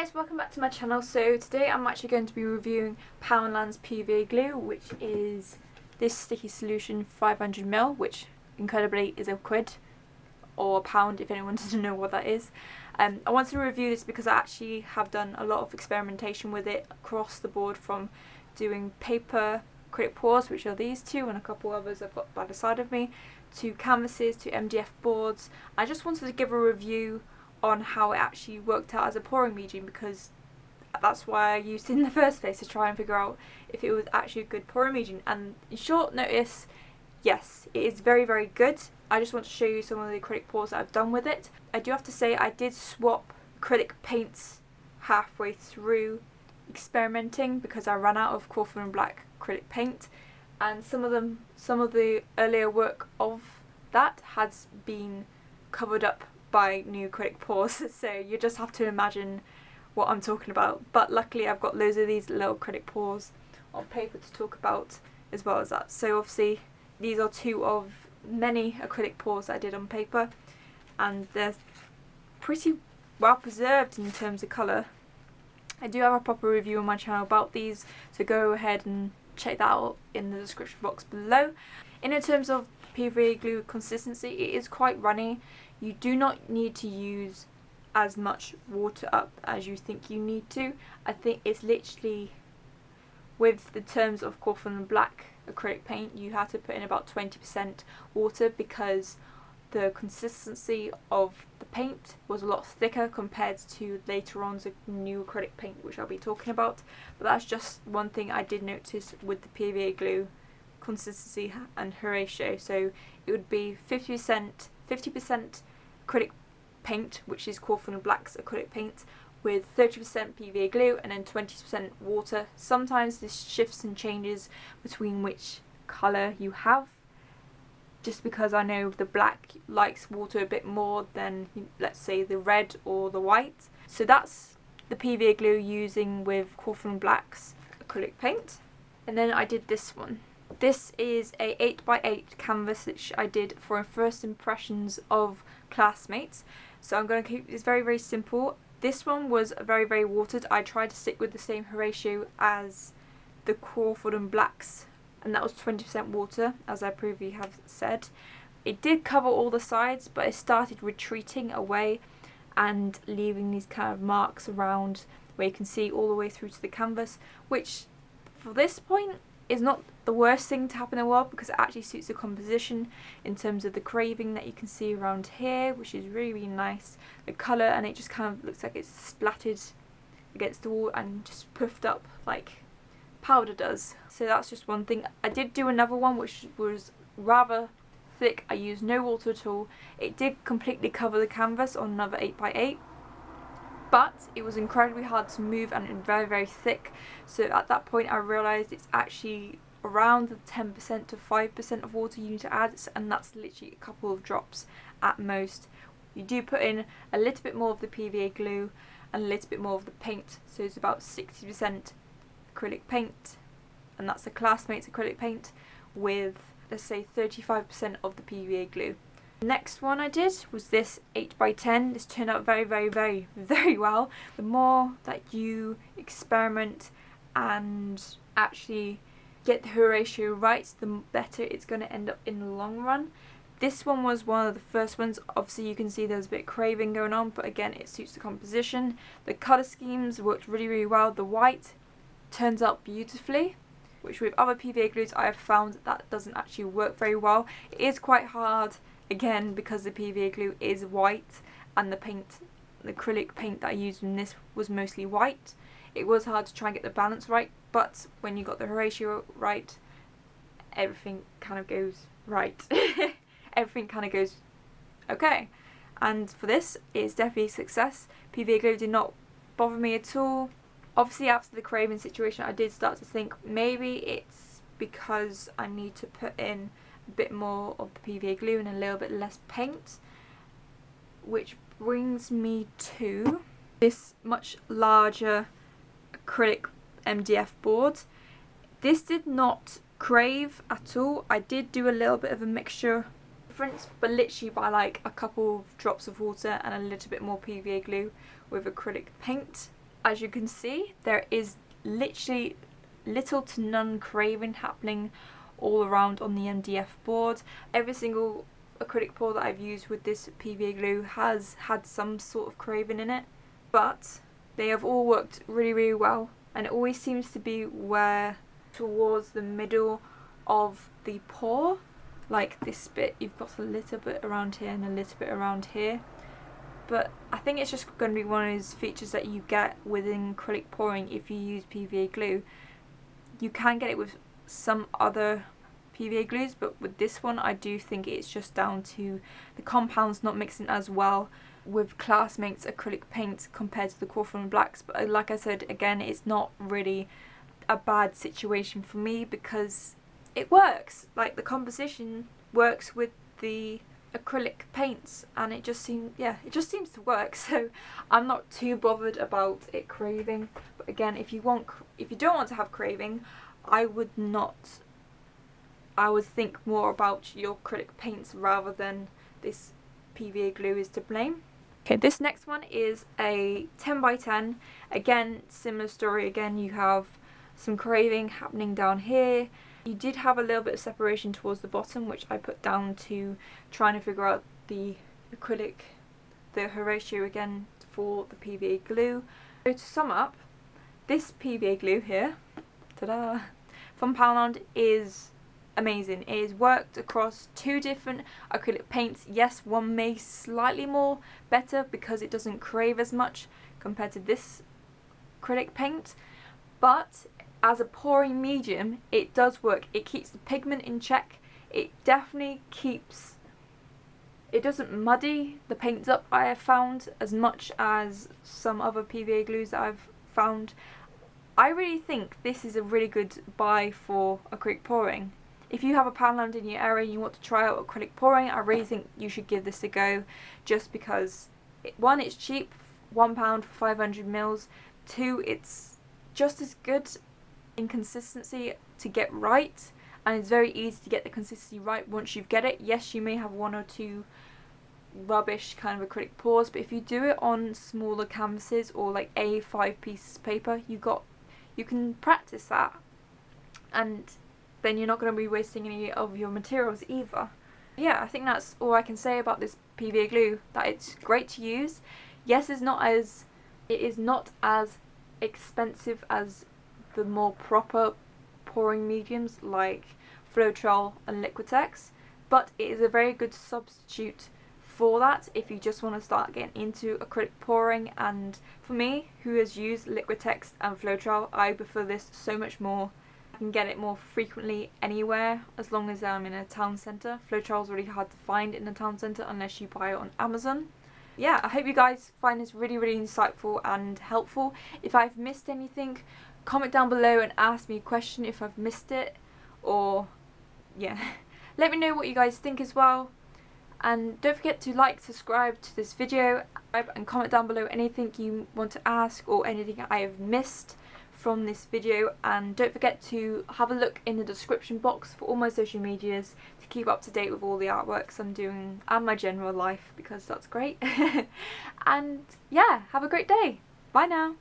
guys, welcome back to my channel. So today I'm actually going to be reviewing Poundlands PVA glue, which is this sticky solution 500ml, which incredibly is £1 or a pound if anyone doesn't know what that is. I wanted to review this because I actually have done a lot of experimentation with it across the board, from doing paper acrylic pours, which are these two, and a couple others I've got by the side of me, to canvases, to MDF boards. I just wanted to give a review on how it actually worked out as a pouring medium, because that's why I used it in the first place, to try and figure out if it was actually a good pouring medium. And in short notice, yes, it is very, very good. I just want to show you some of the acrylic pours that I've done with it. I do have to say I did swap acrylic paints halfway through experimenting because I ran out of Crawford & Black acrylic paint, and some of the earlier work of that has been covered up by new acrylic pours, so you just have to imagine what I'm talking about. But luckily I've got loads of these little acrylic pours on paper to talk about as well as that. So obviously these are two of many acrylic pours that I did on paper, and they're pretty well preserved in terms of colour. I do have a proper review on my channel about these, so go ahead and check that out in the description box below. In terms of PVA glue consistency, it is quite runny. You do not need to use as much water up as you think you need to. I think it's literally, with the terms of Crawford & Black acrylic paint, you have to put in about 20% water because the consistency of the paint was a lot thicker compared to later on the new acrylic paint, which I'll be talking about. But that's just one thing I did notice with the PVA glue consistency and ratio. So it would be 50% acrylic paint, which is Crawford & Black's acrylic paint, with 30% PVA glue and then 20% water. Sometimes this shifts and changes between which colour you have, just because I know the black likes water a bit more than, let's say, the red or the white. So that's the PVA glue using with Crawford & Black's acrylic paint. And then I did this one. This is a 8x8 canvas which I did for first impressions of classmates. So I'm going to keep this very, very simple. This one was very, very watered. I tried to stick with the same ratio as the Crawford & Black's, and that was 20% water, as I previously have said. It did cover all the sides, but it started retreating away and leaving these kind of marks around where you can see all the way through to the canvas, which for this point is not the worst thing to happen in the world, because it actually suits the composition in terms of the craving that you can see around here, which is really, really nice. The colour, and it just kind of looks like it's splattered against the wall and just puffed up like powder does. So that's just one thing. I did do another one which was rather thick. I used no water at all. It did completely cover the canvas on another 8x8, but it was incredibly hard to move and very, very thick. So at that point I realised it's actually around the 10% to 5% of water you need to add, and that's literally a couple of drops at most. You do put in a little bit more of the PVA glue and a little bit more of the paint, so it's about 60% acrylic paint, and that's the Classmates acrylic paint, with, let's say, 35% of the PVA glue. The next one I did was this 8x10. This turned out very, very, very, very well. The more that you experiment and actually get the ratio right, the better it's going to end up in the long run. This one was one of the first ones. Obviously you can see there's a bit of craving going on, but again, it suits the composition. The colour schemes worked really, really well. The white turns out beautifully, which with other PVA glues I have found that doesn't actually work very well. It is quite hard, again, because the PVA glue is white and the paint, the acrylic paint that I used in this was mostly white. It was hard to try and get the balance right, but when you got the ratio right, everything kind of goes right. Everything kind of goes okay. And for this, it's definitely a success. PVA glue did not bother me at all. Obviously after the craving situation, I did start to think maybe it's because I need to put in a bit more of the PVA glue and a little bit less paint, which brings me to this much larger acrylic MDF board. This did not crave at all. I did do a little bit of a mixture difference, but literally by like a couple of drops of water and a little bit more PVA glue with acrylic paint. as you can see, there is literally little to none craving happening all around on the MDF board. Every single acrylic pour that I've used with this PVA glue has had some sort of craving in it, but they have all worked really well, and it always seems to be where towards the middle of the pour, like this bit, you've got a little bit around here and a little bit around here. But I think it's just going to be one of those features that you get within acrylic pouring if you use PVA glue. You can get it with some other PVA glues, but with this one I do think it's just down to the compounds not mixing as well with classmates acrylic paint compared to the Crawford blacks. But like I said, again, it's not really a bad situation for me because it works. Like, the composition works with the acrylic paints, and it just seems to work, so I'm not too bothered about it craving. But again, if you don't want to have craving, I would think more about your acrylic paints rather than this PVA glue is to blame. Okay, this next one is a 10 by 10. Again, similar story. Again, you have some craving happening down here. You did have a little bit of separation towards the bottom, which I put down to trying to figure out the acrylic, the ratio again for the PVA glue. So to sum up, this PVA glue here, ta-da, from Poundland is amazing. It is worked across 2 different acrylic paints. Yes, one may slightly more better because it doesn't crave as much compared to this acrylic paint, but as a pouring medium, it does work. It keeps the pigment in check. It definitely keeps, it doesn't muddy the paints up, I have found, as much as some other PVA glues that I've found. I really think this is a really good buy for acrylic pouring. If you have a Poundland in your area and you want to try out acrylic pouring, I really think you should give this a go, just because one, it's cheap, £1 for 500 mils. 2, it's just as good in consistency to get right, and it's very easy to get the consistency right once you get it. Yes, you may have 1 or 2 rubbish kind of acrylic pours, but if you do it on smaller canvases or like A5 pieces of paper, you can practice that, and then you're not going to be wasting any of your materials either. Yeah, I think that's all I can say about this PVA glue, that it's great to use. Yes, it is not as expensive as the more proper pouring mediums like Floetrol and Liquitex, but it is a very good substitute for that if you just want to start getting into acrylic pouring. And for me, who has used Liquitex and Floetrol, I prefer this so much more. I can get it more frequently anywhere as long as I'm in a town centre. Floetrol is really hard to find in a town centre unless you buy it on Amazon. Yeah, I hope you guys find this really insightful and helpful. If I've missed anything, comment down below and ask me a question if I've missed it, or yeah, let me know what you guys think as well. And don't forget to like, subscribe to this video, and comment down below anything you want to ask or anything I have missed from this video. And don't forget to have a look in the description box for all my social medias to keep up to date with all the artworks I'm doing and my general life, because that's great. And yeah, have a great day. Bye now.